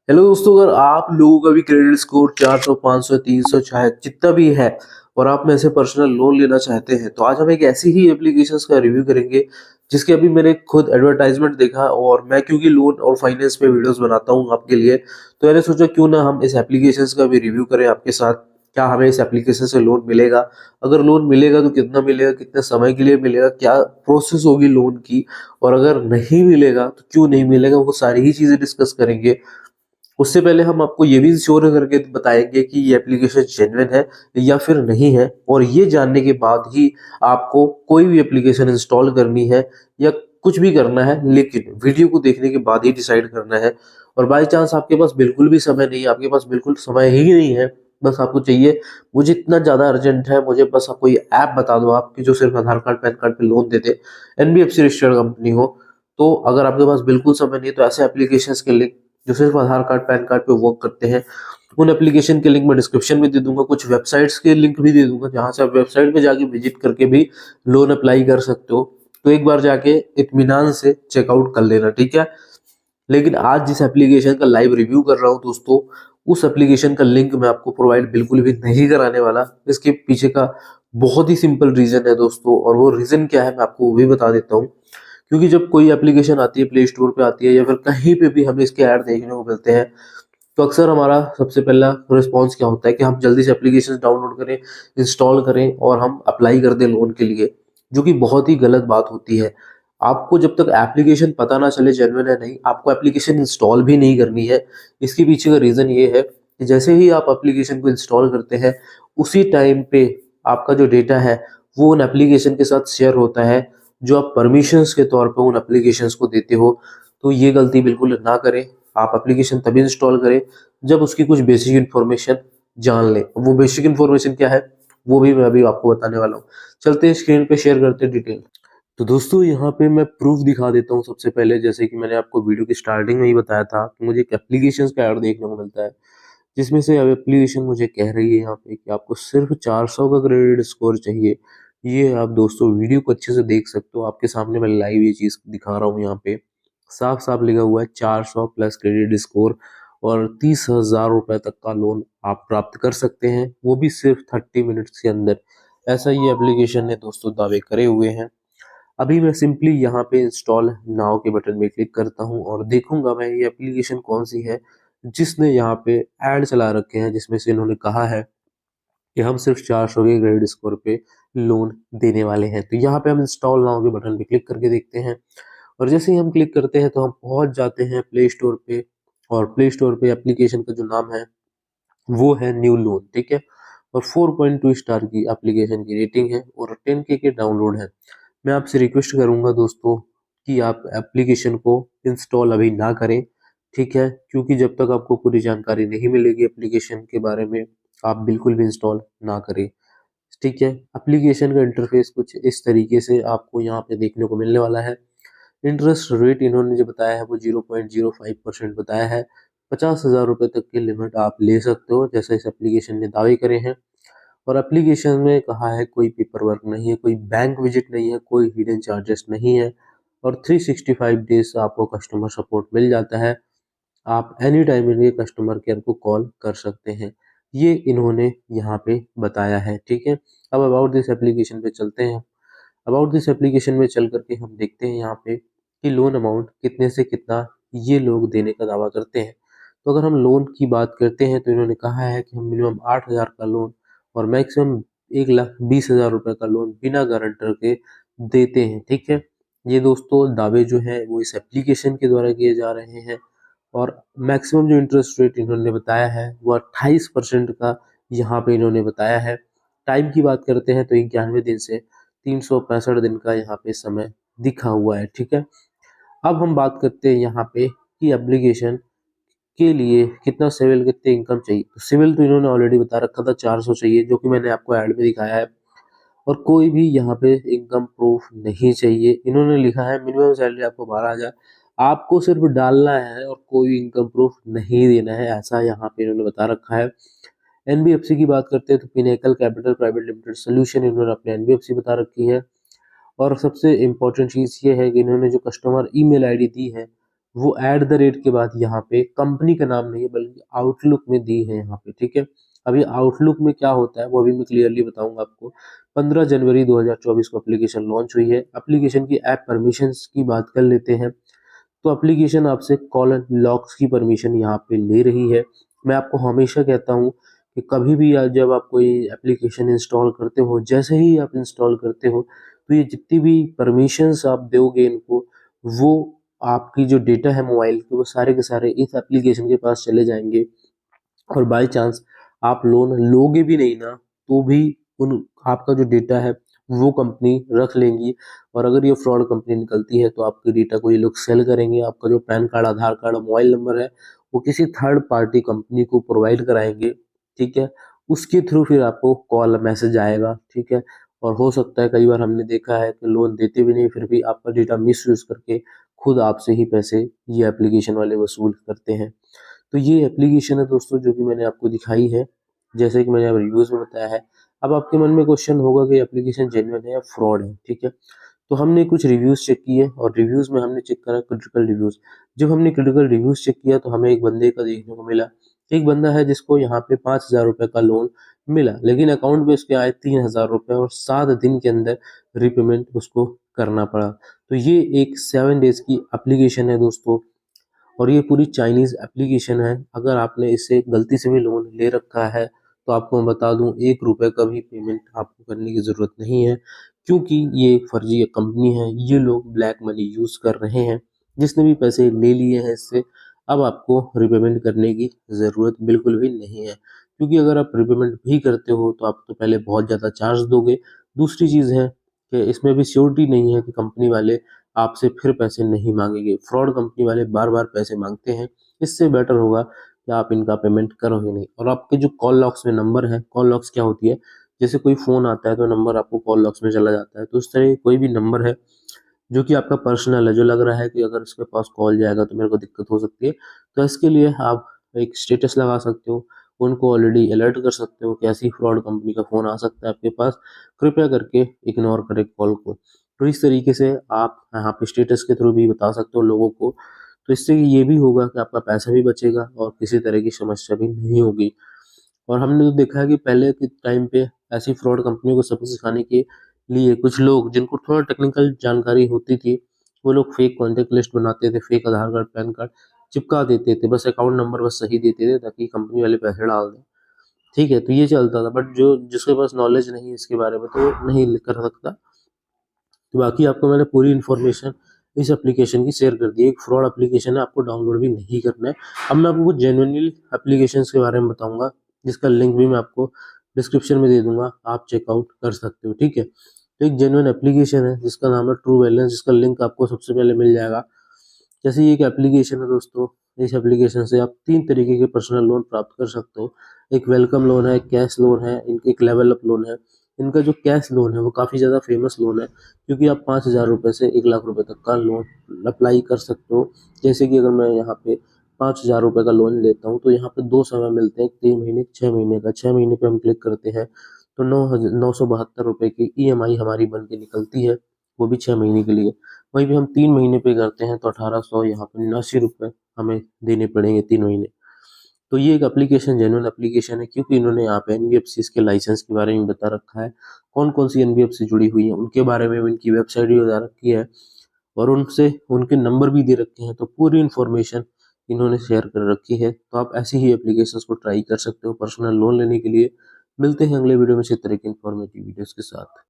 Hello दोस्तों, अगर आप लोगों का भी क्रेडिट स्कोर 400, 500, 300 चाहे जितना भी है और आप में से पर्सनल लोन लेना चाहते हैं, तो आज हम एक ऐसी ही एप्लीकेशंस का रिव्यू करेंगे जिसके अभी मैंने खुद एडवर्टाइजमेंट देखा। और मैं क्योंकि लोन और फाइनेंस पे वीडियोस बनाता हूँ आपके लिए, तो मैंने सोचा क्यों ना हम इस एप्लीकेशंस का भी रिव्यू करें आपके साथ। क्या हमें इस एप्लीकेशन से लोन मिलेगा? अगर लोन मिलेगा तो कितना मिलेगा, कितने समय के लिए मिलेगा, क्या प्रोसेस होगी लोन की, और अगर नहीं मिलेगा तो क्यों नहीं मिलेगा, वो सारी ही चीजें डिस्कस करेंगे। उससे पहले हम आपको ये भी इंश्योर करके बताएंगे कि ये एप्लीकेशन जेन्युइन है या फिर नहीं है, और ये जानने के बाद ही आपको कोई भी एप्लीकेशन इंस्टॉल करनी है या कुछ भी करना है, लेकिन वीडियो को देखने के बाद ही डिसाइड करना है। और बाई चांस आपके पास बिल्कुल भी समय नहीं है, आपके पास बिल्कुल समय ही नहीं है, बस आपको चाहिए मुझे इतना ज़्यादा अर्जेंट है, मुझे बस आप कोई ऐप बता दो आपकी जो सिर्फ आधार कार्ड पैन कार्ड पे लोन दे दे, एनबीएफसी रजिस्टर्ड कंपनी हो। तो अगर आपके पास बिल्कुल समय नहीं है तो ऐसे एप्लीकेशंस के लिंक जो सिर्फ आधार कार्ड पैन कार्ड पे वर्क करते हैं, उन एप्लीकेशन के लिंक मैं डिस्क्रिप्शन में दे दूंगा। कुछ वेबसाइट्स के लिंक भी दे दूंगा जहां से आप वेबसाइट पे जाके विजिट करके भी लोन अप्लाई कर सकते हो। तो एक बार जाके इत्मीनान से चेकआउट कर लेना, ठीक है। लेकिन आज जिस एप्लीकेशन का लाइव रिव्यू कर रहा हूँ दोस्तों, उस एप्लीकेशन का लिंक मैं आपको प्रोवाइड बिल्कुल भी नहीं कराने वाला। इसके पीछे का बहुत ही सिंपल रीजन है दोस्तों, और वो रीजन क्या है मैं आपको वो भी बता देता हूँ। क्योंकि जब कोई एप्लीकेशन आती है, प्ले स्टोर पे आती है या फिर कहीं पे भी हमें इसके ऐड देखने को मिलते हैं, तो अक्सर हमारा सबसे पहला रिस्पॉन्स क्या होता है कि हम जल्दी से एप्लीकेशन डाउनलोड करें, इंस्टॉल करें और हम अप्लाई कर दें लोन के लिए, जो कि बहुत ही गलत बात होती है। आपको जब तक एप्लीकेशन पता ना चले जेन्युइन है नहीं, आपको एप्लीकेशन इंस्टॉल भी नहीं करनी है। इसके पीछे का रीज़न ये है कि जैसे ही आप एप्लीकेशन को इंस्टॉल करते हैं, उसी टाइम पे आपका जो डेटा है वो उन एप्लीकेशन के साथ शेयर होता है, जो आप परमिशंस के तौर पे उन एप्लीकेशंस को देते हो। तो ये गलती बिल्कुल ना करें। आप एप्लीकेशन तभी इंस्टॉल करें जब उसकी कुछ बेसिक इन्फॉर्मेशन जान लें। वो बेसिक इन्फॉर्मेशन क्या है वो भी मैं अभी आपको बताने वाला हूँ। चलते हैं स्क्रीन पे शेयर करते हैं डिटेल। तो दोस्तों यहाँ पे मैं प्रूफ दिखा देता हूँ सबसे पहले। जैसे कि मैंने आपको वीडियो की स्टार्टिंग में ही बताया था कि मुझे एक एप्लीकेशन का ऐड देखने को मिलता है, जिसमें से अब एप्लीकेशन मुझे कह रही है यहाँ पे कि आपको सिर्फ 400 का क्रेडिट स्कोर चाहिए। ये आप दोस्तों वीडियो को अच्छे से देख सकते हो, आपके सामने मैं लाइव ये चीज़ दिखा रहा हूँ। यहाँ पे साफ साफ लिखा हुआ है 400 प्लस क्रेडिट स्कोर, और 30,000 रुपए तक का लोन आप प्राप्त कर सकते हैं, वो भी सिर्फ 30 मिनट्स के अंदर। ऐसा ये एप्लीकेशन ने दोस्तों दावे करे हुए हैं। अभी मैं सिंपली यहाँ पे इंस्टॉल नाउ के बटन में क्लिक करता हूँ और देखूंगा मैं ये एप्लीकेशन कौन सी है जिसने यहाँ पे ऐड चला रखे हैं, जिसमें से इन्होंने कहा है कि हम सिर्फ 400 के क्रेडिट स्कोर पे लोन देने वाले हैं। तो यहाँ पे हम इंस्टॉल नाउ के बटन पे क्लिक करके देखते हैं, और जैसे ही हम क्लिक करते हैं तो हम पहुंच जाते हैं प्ले स्टोर पे। और प्ले स्टोर पे एप्लीकेशन का जो नाम है वो है न्यू लोन, ठीक है। और 4.2 स्टार की एप्लीकेशन की रेटिंग है और 10K के डाउनलोड है। मैं आपसे रिक्वेस्ट करूंगा दोस्तों कि आप एप्लीकेशन को इंस्टॉल अभी ना करें, ठीक है, क्योंकि जब तक आपको पूरी जानकारी नहीं मिलेगी एप्लीकेशन के बारे में, आप बिल्कुल भी इंस्टॉल ना करें, ठीक है। एप्लीकेशन का इंटरफेस कुछ इस तरीके से आपको यहाँ पे देखने को मिलने वाला है। इंटरेस्ट रेट इन्होंने जो बताया है वो 0.05% बताया है। 50,000 रुपये तक की लिमिट आप ले सकते हो, जैसे इस एप्लीकेशन ने दावे करे हैं। और एप्लीकेशन में कहा है कोई पेपर वर्क नहीं है, कोई बैंक विजिट नहीं है, कोई हिडन चार्जेस नहीं है, और 365 डेज आपको कस्टमर सपोर्ट मिल जाता है। आप एनी टाइम इनके कस्टमर केयर को कॉल कर सकते हैं, ये इन्होंने यहाँ पे बताया है, ठीक है। अब अबाउट दिस एप्लीकेशन पे चलते हैं। अबाउट दिस एप्लीकेशन में चल करके हम देखते हैं यहाँ पे कि लोन अमाउंट कितने से कितना ये लोग देने का दावा करते हैं। तो अगर हम लोन की बात करते हैं तो इन्होंने कहा है कि हम मिनिमम 8,000 का लोन और मैक्सिमम 1,20,000 रुपये का लोन बिना गारंटर के देते हैं, ठीक है। ये दोस्तों दावे जो है वो इस एप्लीकेशन के द्वारा किए जा रहे हैं। और मैक्सिमम जो इंटरेस्ट रेट इन्होंने बताया है वो 28% का यहाँ पे इन्होंने बताया है। टाइम की बात करते हैं तो 91 दिन से 365 दिन का यहाँ पे समय दिखा हुआ है, ठीक है। अब हम बात करते हैं यहाँ पे कि एप्लीकेशन के लिए कितना सिविल, कितने इनकम चाहिए। तो सिविल तो इन्होंने ऑलरेडी बता रखा था 400 चाहिए, जो कि मैंने आपको ऐड में दिखाया है। और कोई भी यहाँ पे इनकम प्रूफ नहीं चाहिए। इन्होंने लिखा है मिनिमम सैलरी आपको 12,000, आपको सिर्फ डालना है और कोई इनकम प्रूफ नहीं देना है, ऐसा यहाँ पे इन्होंने बता रखा है। एनबीएफसी की बात करते हैं तो pinnacle capital private limited solution इन्होंने अपने एनबीएफसी बता रखी है। और सबसे इम्पोर्टेंट चीज़ ये है कि इन्होंने जो कस्टमर ईमेल आईडी दी है वो एट द रेट के बाद यहाँ पे कंपनी का नाम नहीं है बल्कि आउटलुक में दी है यहाँ पे, ठीक है। अभी आउटलुक में क्या होता है वो अभी मैं क्लियरली बताऊंगा आपको। 15 जनवरी 2024 को एप्लीकेशन लॉन्च हुई है। एप्लीकेशन की ऐप परमिशंस की बात कर लेते हैं। तो एप्लीकेशन आपसे कॉल लॉक्स की परमिशन यहाँ पे ले रही है। मैं आपको हमेशा कहता हूँ कि कभी भी जब आप कोई एप्लीकेशन इंस्टॉल करते हो, जैसे ही आप इंस्टॉल करते हो तो ये जितनी भी परमिशंस आप दोगे इनको, वो आपकी जो डेटा है मोबाइल के वो सारे के सारे इस एप्लीकेशन के पास चले जाएंगे। और बाय चांस आप लोन लोगे भी नहीं ना, तो भी उन आपका जो डेटा है वो कंपनी रख लेंगी। और अगर ये फ्रॉड कंपनी निकलती है तो आपके डेटा को ये लोग सेल करेंगे। आपका जो पैन कार्ड, आधार कार्ड, मोबाइल नंबर है वो किसी थर्ड पार्टी कंपनी को प्रोवाइड कराएंगे, ठीक है। उसके थ्रू फिर आपको कॉल मैसेज आएगा, ठीक है। और हो सकता है कई बार हमने देखा है कि लोन देते भी नहीं फिर भी आपका डेटा मिस यूज करके खुद आपसे ही पैसे ये एप्लीकेशन वाले वसूल करते हैं। तो ये एप्लीकेशन है दोस्तों जो कि मैंने आपको दिखाई है, जैसे कि मैंने अब रिव्यूज़ में बताया है। अब आपके मन में क्वेश्चन होगा कि एप्लीकेशन जेन्युइन है या फ्रॉड है, ठीक है। तो हमने कुछ रिव्यूज़ चेक किए और रिव्यूज़ में हमने चेक करा क्रिटिकल रिव्यूज़। जब हमने क्रिटिकल रिव्यूज़ चेक किया तो हमें एक बंदे का देखने को मिला। एक बंदा है जिसको यहाँ पे 5,000 रुपए का लोन मिला, लेकिन अकाउंट में उसके आए 3,000 रुपए और 7 दिन के अंदर रिपेमेंट उसको करना पड़ा। तो ये एक 7 डेज़ की एप्लीकेशन है दोस्तों। और ये पूरी चाइनीज़ एप्लीकेशन है। अगर आपने इससे गलती से भी लोन ले रखा है तो आपको मैं बता दूं 1 रुपए का भी पेमेंट आपको करने की ज़रूरत नहीं है, क्योंकि ये एक फर्जी कंपनी है। ये लोग ब्लैक मनी यूज़ कर रहे हैं। जिसने भी पैसे ले लिए हैं इससे, अब आपको रिपेमेंट करने की ज़रूरत बिल्कुल भी नहीं है, क्योंकि अगर आप रिपेमेंट भी करते हो तो आप तो पहले बहुत ज़्यादा चार्ज दोगे। दूसरी चीज़ है कि इसमें भी श्योरिटी नहीं है कि कंपनी वाले आपसे फिर पैसे नहीं मांगेंगे। फ्रॉड कंपनी वाले बार-बार पैसे मांगते हैं। इससे बेटर होगा कि आप इनका पेमेंट करो ही नहीं। और आपके जो कॉल लॉक्स में नंबर है, कॉल लॉक्स क्या होती है, जैसे कोई फ़ोन आता है तो नंबर आपको कॉल लॉक्स में चला जाता है। तो उस तरह कोई भी नंबर है जो कि आपका पर्सनल है, जो लग रहा है कि अगर इसके पास कॉल जाएगा तो मेरे को दिक्कत हो सकती है, तो इसके लिए आप एक स्टेटस लगा सकते हो। उनको ऑलरेडी अलर्ट कर सकते हो कि ऐसी फ्रॉड कंपनी का फ़ोन आ सकता है आपके पास, कृपया करके इग्नोर करें कॉल को। तो इस तरीके से आप यहाँ पे स्टेटस के थ्रू भी बता सकते हो लोगों को। तो इससे ये भी होगा कि आपका पैसा भी बचेगा और किसी तरह की समस्या भी नहीं होगी। और हमने तो देखा है कि पहले के टाइम पे ऐसी फ्रॉड कंपनियों को सबक सिखाने के लिए कुछ लोग जिनको थोड़ा टेक्निकल जानकारी होती थी, वो लोग फेक कॉन्टैक्ट लिस्ट बनाते थे, फेक आधार कार्ड, पैन कार्ड चिपका देते थे, बस अकाउंट नंबर बस सही देते थे ताकि कंपनी वाले पैसे डाल दें, ठीक है। तो ये चलता था, बट जो जिसके पास नॉलेज नहीं है इसके बारे में तो नहीं कर सकता। तो बाकी आपको मैंने पूरी इन्फॉर्मेशन इस एप्लीकेशन की शेयर कर दी है। एक फ्रॉड एप्लीकेशन है, आपको डाउनलोड भी नहीं करना है। अब मैं आपको कुछ जेन्युइनली एप्लीकेशंस के बारे में बताऊंगा, जिसका लिंक भी मैं आपको डिस्क्रिप्शन में दे दूंगा, आप चेकआउट कर सकते हो, ठीक है। तो एक जेन्युइन एप्लीकेशन है जिसका नाम है ट्रू बैलेंस, जिसका लिंक आपको सबसे पहले मिल जाएगा। जैसे ये एक एप्लीकेशन है दोस्तों, इस एप्लीकेशन से आप 3 तरीके के पर्सनल लोन प्राप्त कर सकते हो। एक वेलकम लोन है, एक कैश लोन है, एक लेवल अप लोन है। इनका जो कैश लोन है वो काफ़ी ज़्यादा फेमस लोन है, क्योंकि आप 5,000 रुपये से 1 लाख रुपए तक का लोन अप्लाई कर सकते हो। जैसे कि अगर मैं यहाँ पे 5,000 रुपये का लोन लेता हूँ तो यहाँ पे 2 समय मिलते हैं, 3 महीने, 6 महीने का। 6 महीने पे हम क्लिक करते हैं तो 9,972 रुपये की ईएमआई हमारी बन के निकलती है, वो भी 6 महीने के लिए। वहीं पे हम 3 महीने पे करते हैं तो 1,800 यहाँ पे 79 रुपये हमें देने पड़ेंगे 3 महीने। तो ये एक एप्लीकेशन जेन्युइन एप्लीकेशन है, क्योंकि इन्होंने यहाँ पे एनबीएफसी के लाइसेंस के बारे में बता रखा है, कौन कौन सी एनबीएफसी जुड़ी हुई है उनके बारे में भी इनकी वेबसाइट भी बता रखी है, और उनसे उनके नंबर भी दे रखे हैं। तो पूरी इन्फॉर्मेशन इन्होंने शेयर कर रखी है। तो आप ऐसी ही एप्लीकेशन को ट्राई कर सकते हो पर्सनल लोन लेने के लिए। मिलते हैं अगले वीडियो में इसी तरह की इन्फॉर्मेटिव वीडियोस के साथ।